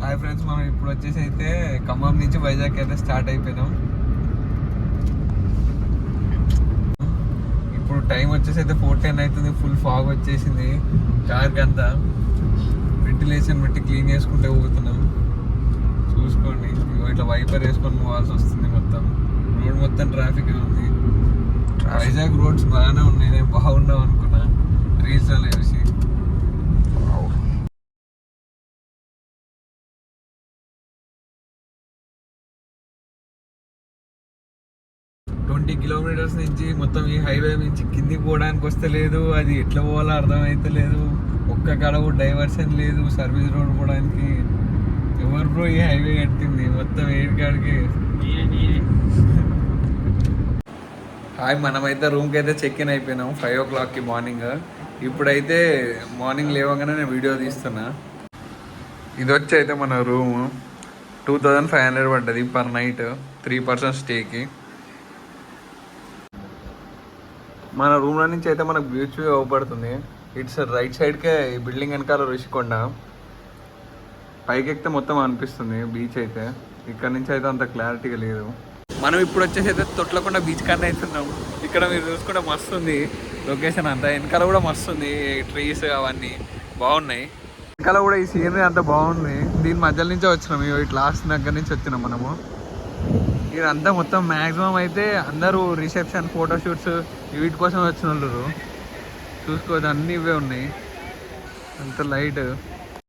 Hi friends, మనం ఇప్పుడు వచ్చేసి అయితే ఖమ్మం నుంచి వైజాగ్ అయితే స్టార్ట్ అయిపోయినాం. ఇప్పుడు టైం వచ్చేసి అయితే 4:10 అవుతుంది. ఫుల్ ఫాగ్ వచ్చేసింది కార్కి అంతా. వెంటిలేషన్ పెట్టి క్లీన్ చేసుకుంటే పోతున్నాం. చూసుకోండి, ఇట్లా వైపర్ వేసుకొని పోవాల్సి వస్తుంది. మొత్తం రోడ్ మొత్తం ట్రాఫిక్ ఉంది. వైజాగ్ రోడ్స్ బాగానే ఉన్నాయి, నేను బాగున్నావు అనుకున్నా రీల్స్లో వేసి. 20 కిలోమీటర్స్ నుంచి మొత్తం ఈ హైవే నుంచి కిందికి పోవడానికి వస్తే లేదు. అది ఎట్లా పోవాలో అర్థమైతే లేదు. ఒక్క కాడ కూడా డైవర్షన్ లేదు. సర్వీస్ రోడ్ పోవడానికి ఎవరు బ్రో ఈ హైవే కట్టింది? మొత్తం ఏడికాడికి. హాయ్, మనమైతే రూమ్కి అయితే చెక్ ఇన్ అయిపోయినాం 5 o'clockకి మార్నింగ్. ఇప్పుడైతే మార్నింగ్ లేవగానే నేను వీడియో తీస్తున్నా. ఇది వచ్చి అయితే మన రూము 2500 పడ్డది పర్ నైట్ 3 persons స్టేకి. మన రూమ్లో నుంచి అయితే మనకు బీచ్ వ్యూ అవపడుతుంది. ఇట్స్ రైట్ సైడ్కే ఈ బిల్డింగ్ వెనకాల ఋషికొండ. పైకి ఎక్కితే మొత్తం అనిపిస్తుంది బీచ్ అయితే. ఇక్కడ నుంచి అయితే అంత క్లారిటీగా లేదు. మనం ఇప్పుడు వచ్చేసి అయితే తొట్లకొండ బీచ్ కన్నా అవుతున్నాం. ఇక్కడ మీరు చూసుకుంటే మస్తు ఉంది లొకేషన్ అంతా. వెనకాల కూడా మస్తు ఉంది, ట్రీస్ అవన్నీ బాగున్నాయి. వెనకాల కూడా ఈ సీనరీ అంతా బాగుంది. దీని మధ్యలో నుంచే వచ్చినాం, ఇట్లా లాస్ట్ దగ్గర నుంచి వచ్చినాం మనము. ఇదంతా మొత్తం మ్యాక్సిమం అయితే అందరూ రిసెప్షన్ ఫోటోషూట్స్ వీటి కోసం వచ్చిన వాళ్ళు. చూసుకోవచ్చు, అన్నీ ఇవే ఉన్నాయి. అంత లైట్.